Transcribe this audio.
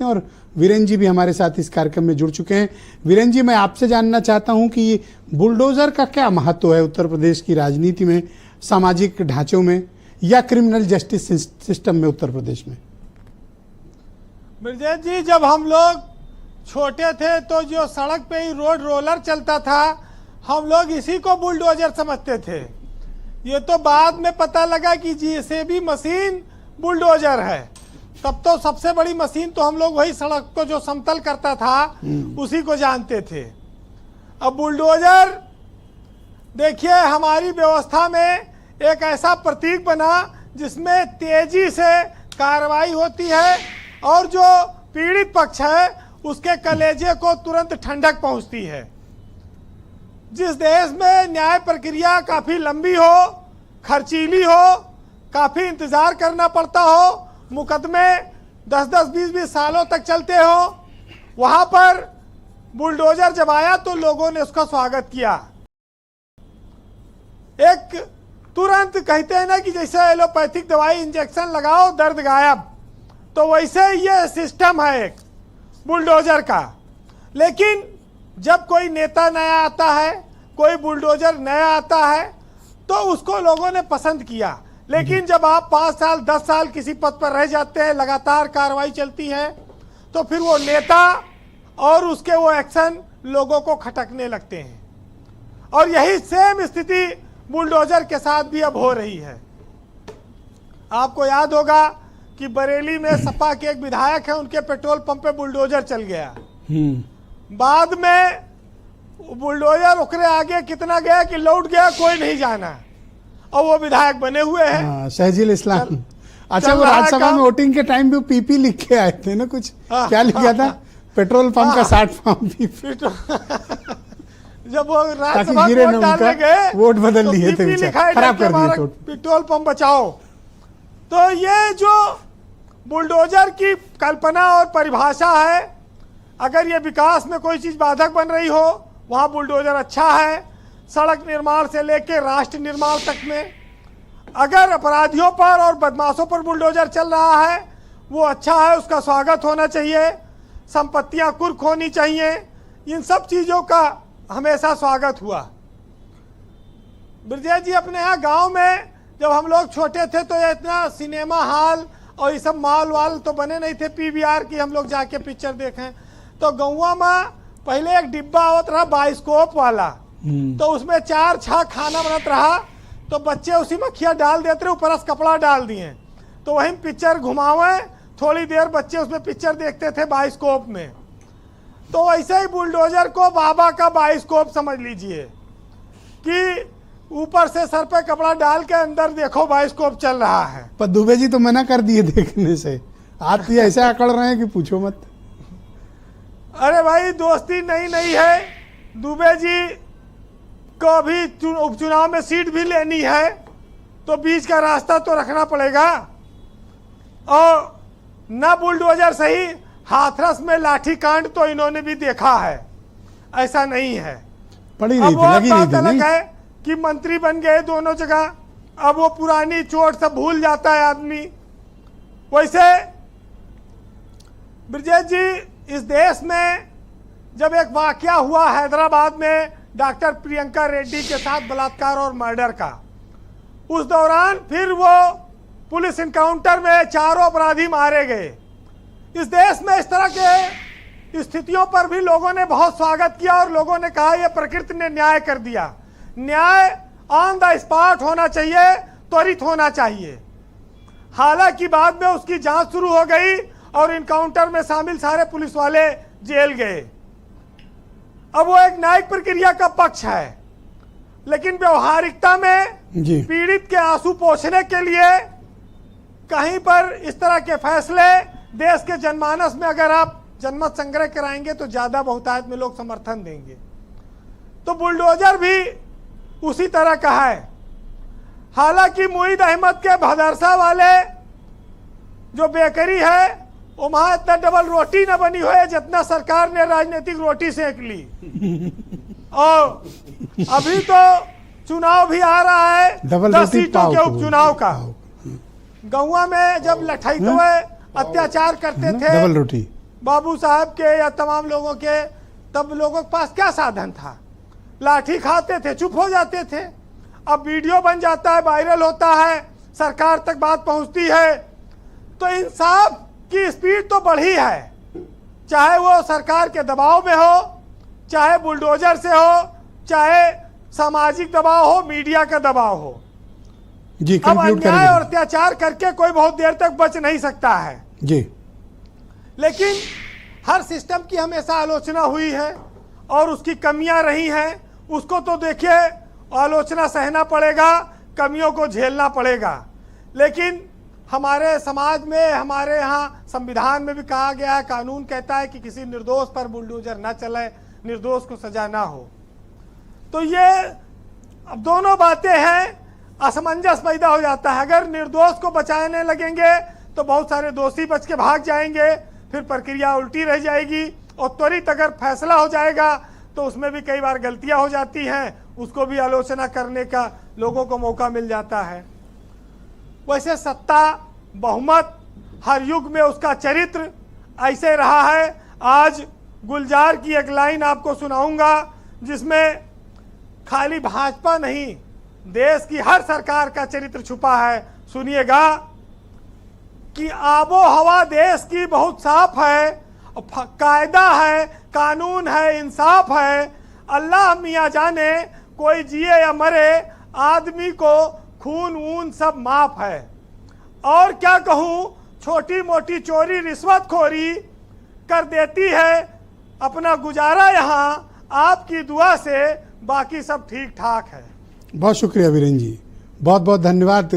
और वीरेन जी भी हमारे साथ इस कार्यक्रम में जुड़ चुके हैं। वीरेन जी, मैं आपसे जानना चाहता हूं कि बुलडोजर का क्या महत्व है उत्तर प्रदेश की राजनीति में, सामाजिक ढांचों में या क्रिमिनल जस्टिस सिस्टम में उत्तर प्रदेश में? ब्रजेश जी, जब हम लोग छोटे थे तो जो सड़क पे ही रोड रोलर चलता था, हम लोग इसी को बुलडोजर समझते थे। ये तो बाद में पता लगा कि जेसीबी मशीन बुलडोजर है। तब तो सबसे बड़ी मशीन तो हम लोग वही सड़क को जो समतल करता था उसी को जानते थे। अब बुलडोजर देखिए हमारी व्यवस्था में एक ऐसा प्रतीक बना जिसमें तेजी से कार्रवाई होती है और जो पीड़ित पक्ष है उसके कलेजे को तुरंत ठंडक पहुंचती है। जिस देश में न्याय प्रक्रिया काफी लंबी हो, खर्चीली हो, काफी इंतजार करना पड़ता हो, मुकदमे 10-10, 20-20 सालों तक चलते हो, वहां पर बुलडोजर जब आया तो लोगों ने उसका स्वागत किया। एक तुरंत कहते हैं ना कि जैसे एलोपैथिक दवाई इंजेक्शन लगाओ दर्द गायब, तो वैसे ये सिस्टम है एक बुलडोजर का। लेकिन जब कोई नेता नया आता है, कोई बुलडोजर नया आता है, तो उसको लोगों ने पसंद किया। लेकिन जब आप 5 साल 10 साल किसी पद पर रह जाते हैं, लगातार कार्रवाई चलती है, तो फिर वो नेता और उसके वो एक्शन लोगों को खटकने लगते हैं। और यही सेम स्थिति बुलडोजर के साथ भी अब हो रही है। आपको याद होगा कि बरेली में सपा के एक विधायक है, उनके पेट्रोल पंप पे बुलडोजर चल गया। बाद में बुलडोजर उकरे आगे कितना गया कि लौट गया, कोई नहीं जाना, और वो विधायक बने हुए हैं। शहजील इस्लाम। अच्छा, वो राज्यसभा में वोटिंग के टाइम भी पीपी लिख के आए थे ना, कुछ क्या लिखा था? पेट्रोल पंप का 60 फॉर्म पीपी। जब वो राज्यसभा वोट डालने गए, वोट बदल तो लिए थे, खराब कर दिए पेट्रोल पंप बचाओ। तो ये जो बुलडोजर की कल्पना और परिभाषा है, अगर ये विकास में कोई चीज बाधक बन रही हो, वहां बुलडोजर अच्छा है। सड़क निर्माण से लेकर राष्ट्र निर्माण तक में अगर अपराधियों पर और बदमाशों पर बुलडोजर चल रहा है, वो अच्छा है, उसका स्वागत होना चाहिए। संपत्तियां कुर्क होनी चाहिए। इन सब चीजों का हमेशा स्वागत हुआ। ब्रजेश जी, अपने यहाँ गांव में जब हम लोग छोटे थे तो ये इतना सिनेमा हॉल और ये सब मॉल वाल तो बने नहीं थे, पीवीआर की हम लोग जाके पिक्चर देखें। तो गौवा में पहले एक डिब्बा आवत रहा बाइस्कोप वाला, तो उसमें 4-6 खाना बनत रहा, तो बच्चे उसी में खिया डाल देते रहे, ऊपर से कपड़ा डाल दिए, तो वहीं पिक्चर घुमावे, थोड़ी देर बच्चे उसमें पिक्चर देखते थे बाइस्कोप में। तो ऐसे ही बुलडोजर को बाबा का बाइस्कोप समझ लीजिए कि ऊपर से सर पे कपड़ा डाल के अंदर देखो बाइस्कोप चल रहा है। पर दुबे जी तो मना कर दिए देखने से, आप तो ऐसे अकड़ रहे हैं कि पूछो मत। अरे भाई, दोस्ती नहीं है। दुबे जी को अभी उपचुनाव में सीट भी लेनी है, तो बीच का रास्ता तो रखना पड़ेगा। और न बुलडोजर सही, हाथरस में लाठी कांड तो इन्होंने भी देखा है, ऐसा नहीं है। पड़ी नहीं थी, लगी नहीं थी, अलग है कि मंत्री बन गए दोनों जगह, अब वो पुरानी चोट सब भूल जाता है आदमी। वैसे ब्रजेश जी, इस देश में जब एक वाकया हुआ हैदराबाद में डॉक्टर प्रियंका रेड्डी के साथ बलात्कार और मर्डर का, उस दौरान फिर वो पुलिस इनकाउंटर में 4 अपराधी मारे गए। इस देश में इस तरह के स्थितियों पर भी लोगों ने बहुत स्वागत किया और लोगों ने कहा यह प्रकृति ने न्याय कर दिया। न्याय ऑन द स्पॉट होना चाहिए, त्वरित होना चाहिए। हालांकि बाद में उसकी जांच शुरू हो गई और इनकाउंटर में शामिल सारे पुलिस वाले जेल गए। अब वो एक न्यायिक प्रक्रिया का पक्ष है, लेकिन व्यवहारिकता में पीड़ित के आंसू पोंछने के लिए कहीं पर इस तरह के फैसले देश के जनमानस में अगर आप जनमत संग्रह कराएंगे तो ज्यादा बहुतायत में लोग समर्थन देंगे। तो बुलडोजर भी उसी तरह का है। हालांकि मुईद अहमद के भदरसा वाले जो बेकरी है, वो वहां इतना डबल रोटी न बनी हुई जितना सरकार ने राजनीतिक रोटी सेक ली। और अभी तो चुनाव भी आ रहा है 10 सीटों के उपचुनाव का। गौवा में जब लठैतवे अत्याचार करते थे, बाबू साहब के या तमाम लोगों के, तब लोगों के पास क्या साधन था? लाठी खाते थे, चुप हो जाते थे। अब वीडियो बन जाता है, वायरल होता है, सरकार तक बात पहुंचती है, तो इंसाफ की स्पीड तो बढ़ी है, चाहे वो सरकार के दबाव में हो, चाहे बुलडोजर से हो, चाहे सामाजिक दबाव हो, मीडिया का दबाव हो। जी, अब कंक्लूड अन्याय और करेंगे अत्याचार करके कोई बहुत देर तक बच नहीं सकता है। जी। लेकिन हर सिस्टम की हमेशा आलोचना हुई है और उसकी कमियां रही हैं, उसको तो देखिए आलोचना सहना पड़ेगा, कमियों को झेलना पड़ेगा। लेकिन हमारे समाज में, हमारे यहाँ संविधान में भी कहा गया है, कानून कहता है कि किसी निर्दोष पर बुलडोजर न चले, निर्दोष को सजा ना हो। तो ये अब दोनों बातें हैं, असमंजस पैदा हो जाता है। अगर निर्दोष को बचाने लगेंगे तो बहुत सारे दोषी बच के भाग जाएंगे, फिर प्रक्रिया उल्टी रह जाएगी, और त्वरित अगर फैसला हो जाएगा तो उसमें भी कई बार गलतियां हो जाती हैं, उसको भी आलोचना करने का लोगों को मौका मिल जाता है। वैसे सत्ता, बहुमत, हर युग में उसका चरित्र ऐसे रहा है। आज गुलजार की एक लाइन आपको सुनाऊंगा, जिसमें खाली भाजपा नहीं, देश की हर सरकार का चरित्र छुपा है। सुनिएगा कि आबो हवा देश की बहुत साफ है, कायदा है, कानून है, इंसाफ है, अल्लाह मियाँ जाने कोई जिए या मरे, आदमी को खून वून सब माफ है। और क्या कहूँ, छोटी मोटी चोरी रिश्वतखोरी कर देती है अपना गुजारा यहाँ, आपकी दुआ से बाकी सब ठीक ठाक है। बहुत शुक्रिया वीरेंद्र जी, बहुत बहुत धन्यवाद।